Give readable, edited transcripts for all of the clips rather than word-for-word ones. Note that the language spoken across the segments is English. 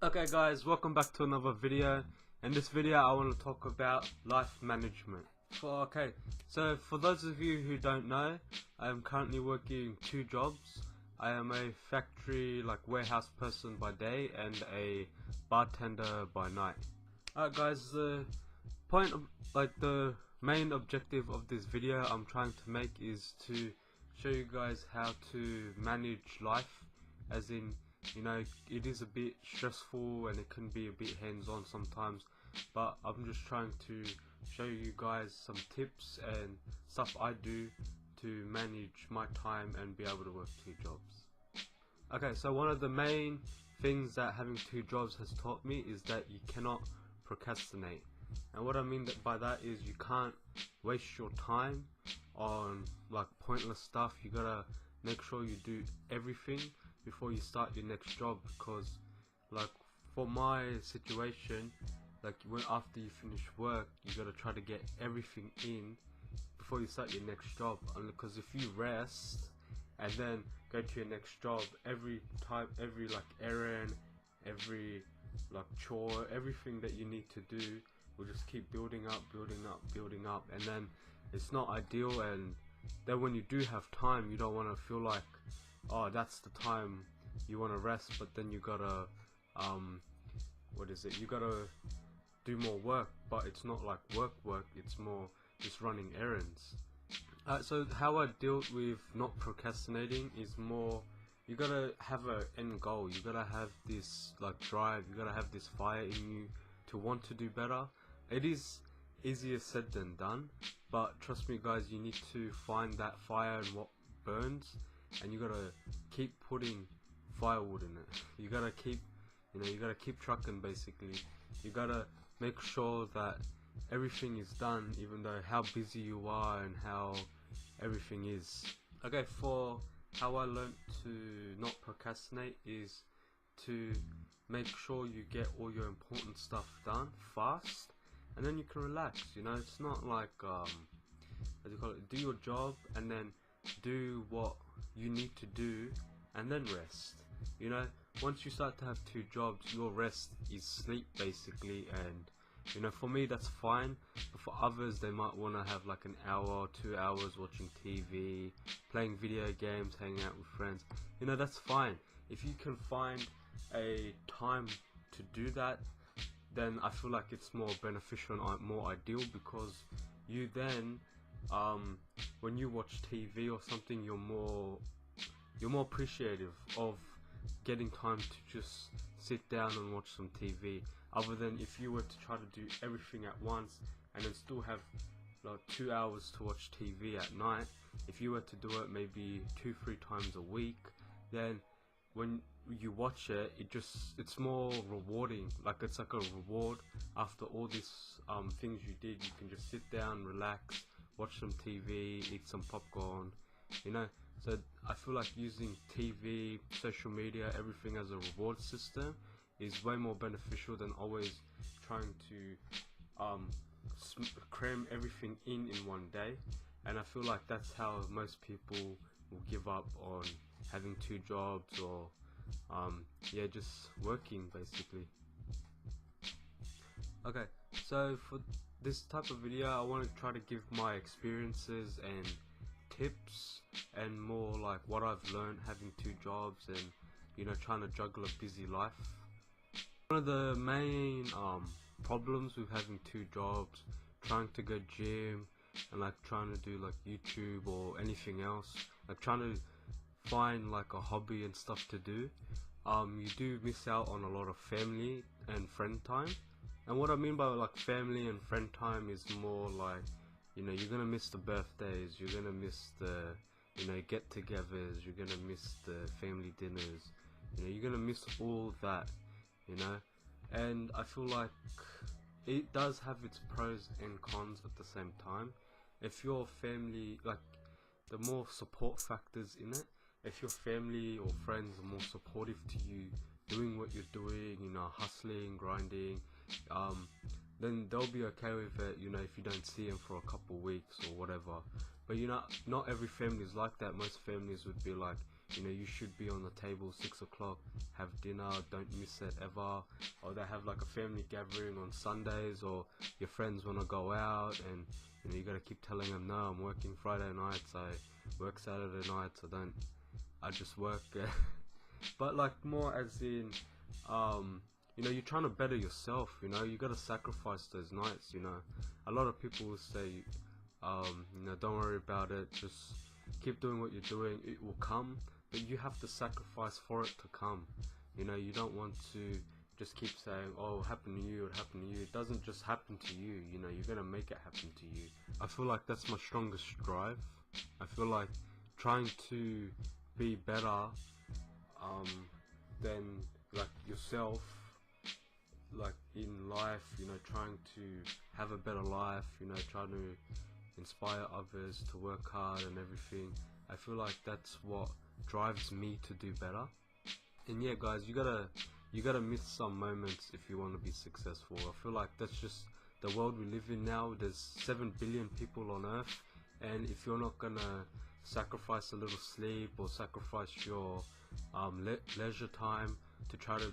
Okay guys, welcome back to another video. In this video I want to talk about life management. So for those of you who don't know, I am currently working two jobs. I am a factory warehouse person by day and a bartender by night. Alright guys, the main objective of this video I'm trying to make is to show you guys how to manage life, as in, you know, it is a bit stressful and it can be a bit hands-on sometimes, but I'm just trying to show you guys some tips and stuff I do to manage my time and be able to work two jobs. Okay, so one of the main things that having two jobs has taught me is that you cannot procrastinate. And what I mean by that is you can't waste your time on pointless stuff. You gotta make sure you do everything before you start your next job, because for my situation, after you finish work you gotta try to get everything in before you start your next job, because if you rest and then go to your next job, every errand, every chore, everything that you need to do will just keep building up, and then it's not ideal. And then when you do have time, you don't want to feel like, oh, that's the time you want to rest, but then you gotta you gotta do more work, but it's not like work, it's more just running errands. So how I deal with not procrastinating is more, you gotta have an end goal. You gotta have this drive, you gotta have this fire in you to want to do better. It is easier said than done, but trust me guys, you need to find that fire and what burns, and you gotta keep putting firewood in it. You gotta keep trucking basically. You gotta make sure that everything is done, even though how busy you are and how everything is. Okay, for how I learned to not procrastinate is to make sure you get all your important stuff done fast, and then you can relax. You know, it's not do your job and then do what you need to do and then rest. You know, once you start to have two jobs, your rest is sleep basically, and you know, for me that's fine, but for others they might want to have an hour or 2 hours watching TV, playing video games, hanging out with friends. You know, that's fine. If you can find a time to do that, then I feel like it's more beneficial and more ideal, because you then when you watch TV or something, you're more appreciative of getting time to just sit down and watch some TV, other than if you were to try to do everything at once and then still have 2 hours to watch TV at night. If you were to do it maybe 2-3 times a week, then when you watch it, it's more rewarding. It's like a reward after all these things you did. You can just sit down, relax, watch some TV, eat some popcorn, you know. So I feel like using TV, social media, everything as a reward system is way more beneficial than always trying to cram everything in one day. And I feel like that's how most people will give up on having two jobs, or just working basically. Okay, so for this type of video I want to try to give my experiences and tips, and more what I've learned having two jobs and, you know, trying to juggle a busy life. One of the main problems with having two jobs, trying to go gym and trying to do YouTube or anything else, trying to find a hobby and stuff to do, you do miss out on a lot of family and friend time. And what I mean by family and friend time is more you know, you're gonna miss the birthdays, you're gonna miss the, you know, get-togethers, you're gonna miss the family dinners, you know, you're gonna miss all that, you know. And I feel like it does have its pros and cons at the same time. If your family, the more support factors in it, if your family or friends are more supportive to you doing what you're doing, you know, hustling, grinding, then they'll be okay with it, you know, if you don't see them for a couple weeks or whatever. But you know, not every family is like that. Most families would be like, You know, you should be on the table 6 o'clock, have dinner, don't miss it ever. Or they have like a family gathering on Sundays, or your friends want to go out, and you know, you gotta keep telling them, no, I'm working Friday nights, I work Saturday nights, I just work. But like more as in, you know, you're trying to better yourself, you know, you gotta sacrifice those nights, you know. A lot of people will say, you know, don't worry about it, just keep doing what you're doing, it will come, but you have to sacrifice for it to come. You know, you don't want to just keep saying, oh, it happened to you, it happened to you. It doesn't just happen to you, you know, you're gonna make it happen to you. I feel like that's my strongest drive. I feel like trying to be better than like yourself, like in life, you know, trying to have a better life, you know, trying to inspire others to work hard and everything. I feel like that's what drives me to do better. And yeah, guys, you gotta miss some moments if you want to be successful. I feel like that's just the world we live in now. There's 7 billion people on earth, and if you're not gonna sacrifice a little sleep or sacrifice your leisure time to try to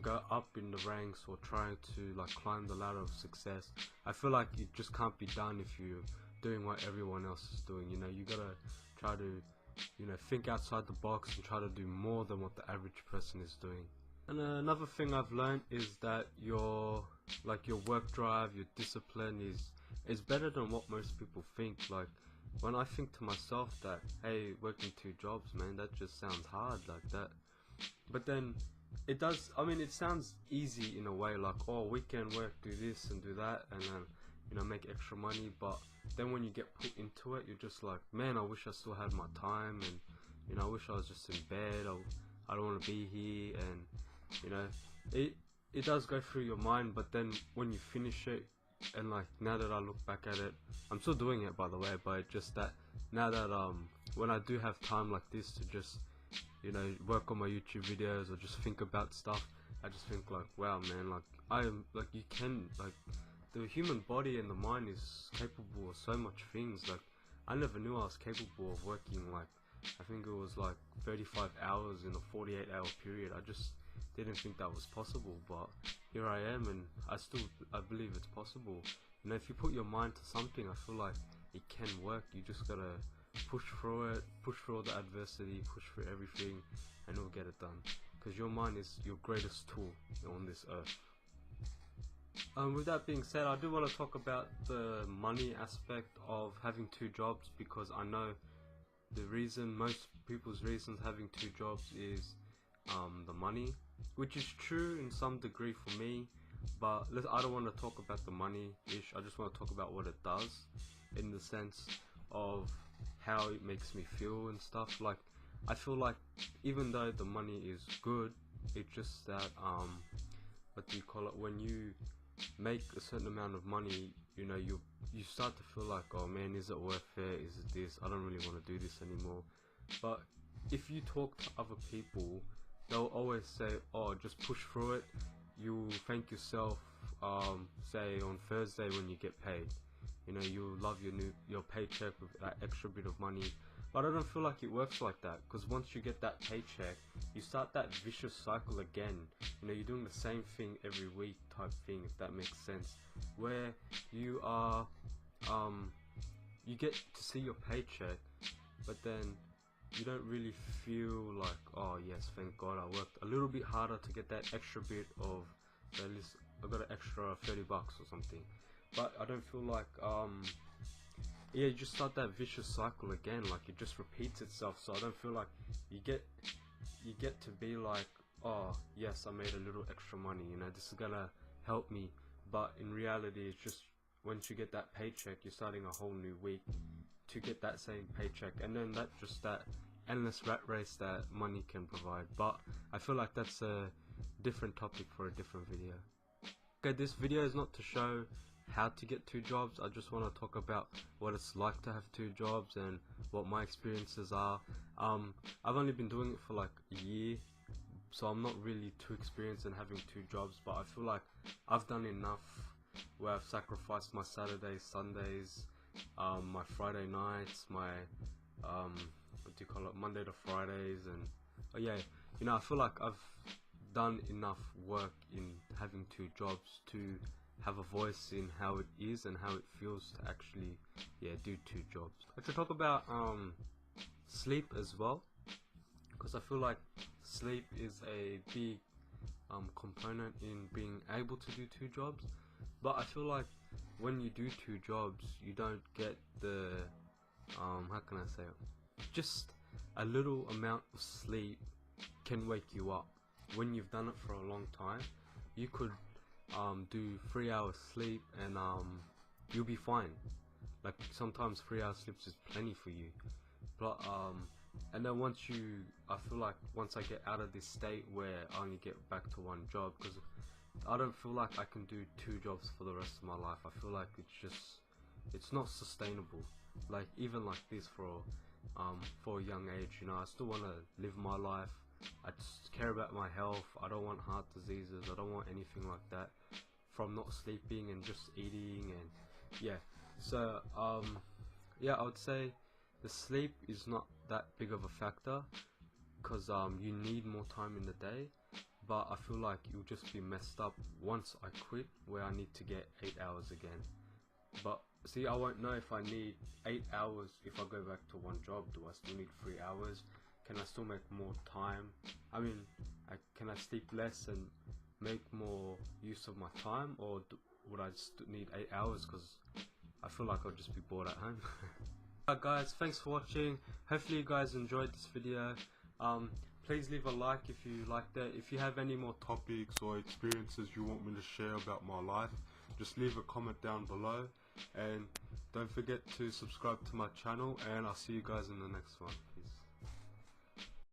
go up in the ranks or trying to like climb the ladder of success, I feel like it just can't be done if you're doing what everyone else is doing. You know, you gotta try to, you know, think outside the box and try to do more than what the average person is doing. And another thing I've learned is that your work drive, your discipline is better than what most people think. Like when I think to myself that, hey, working 2 jobs, man, that just sounds hard like that. But then it does, I mean, it sounds easy in a way, like, oh, weekend work, do this and do that, and then, you know, make extra money. But then when you get put into it, you're just like, man, I wish I still had my time, and, you know, I wish I was just in bed, I don't want to be here, and, you know, it does go through your mind. But then when you finish it, and like now that I look back at it, I'm still doing it, by the way, but just that now that when I do have time like this to just, you know, work on my YouTube videos or just think about stuff, I just think like, wow, man, like I am, like, you can, like, the human body and the mind is capable of so much things. Like I never knew I was capable of working, like, I think it was like 35 hours in a 48-hour period. I just didn't think that was possible, but here I am, and I believe it's possible. You know, if you put your mind to something, I feel like it can work. You just gotta push through it, push through all the adversity, push through everything, and it'll get it done. Because your mind is your greatest tool on this earth. With that being said, I do want to talk about the money aspect of having 2 jobs, because I know the reason, most people's reasons having 2 jobs is the money, which is true in some degree for me, but I don't want to talk about the money-ish. I just want to talk about what it does in the sense of how it makes me feel and stuff. Like, I feel like even though the money is good, it's just that, what do you call it, when you make a certain amount of money, you know, you start to feel like, oh man, is it worth it, is it this, I don't really want to do this anymore. But if you talk to other people, they'll always say, oh, just push through it, you'll thank yourself, say on Thursday when you get paid. You know, you'll love your paycheck with that extra bit of money. But I don't feel like it works like that, because once you get that paycheck, you start that vicious cycle again. You know, you're doing the same thing every week type thing, if that makes sense, where you are, you get to see your paycheck, but then you don't really feel like, oh yes, thank God I worked a little bit harder to get that extra bit of, at least I got an extra $30 or something. But I don't feel like, yeah, you just start that vicious cycle again, like it just repeats itself. So I don't feel like you get to be like, oh yes, I made a little extra money, you know, this is gonna help me. But in reality, it's just once you get that paycheck, you're starting a whole new week to get that same paycheck, and then that endless rat race that money can provide. But I feel like that's a different topic for a different video. Okay, this video is not to show how to get 2 jobs. I just want to talk about what it's like to have 2 jobs and what my experiences are. I've only been doing it for like a year, so I'm not really too experienced in having 2 jobs, but I feel like I've done enough where I've sacrificed my Saturdays, Sundays, my Friday nights, my what do you call it, Monday to Fridays, and oh yeah, you know, I feel like I've done enough work in having 2 jobs to have a voice in how it is and how it feels to actually do 2 jobs. I should talk about sleep as well, because I feel like sleep is a big component in being able to do 2 jobs. But I feel like when you do 2 jobs, you don't get the how can I say it, just a little amount of sleep can wake you up. When you've done it for a long time, you could do 3 hours sleep and you'll be fine. Like sometimes 3 hours sleep is plenty for you. But and then I feel like once I get out of this state where I only get back to 1 job, because I don't feel like I can do 2 jobs for the rest of my life. I feel like it's not sustainable. Like even like this for a young age, you know, I still want to live my life. I just care about my health. I don't want heart diseases. I don't want anything like that from not sleeping and just eating. And yeah, so yeah, I would say the sleep is not that big of a factor, because you need more time in the day. But I feel like you'll just be messed up once I quit, where I need to get 8 hours again. But see, I won't know if I need 8 hours if I go back to 1 job. Do I still need 3 hours? Can I still make more time? I mean, can I sleep less and make more use of my time, or would I just need 8 hours because I feel like I'll just be bored at home? Alright guys, thanks for watching. Hopefully you guys enjoyed this video. Please leave a like if you liked it. If you have any more topics or experiences you want me to share about my life, just leave a comment down below, and don't forget to subscribe to my channel, and I'll see you guys in the next one. Peace.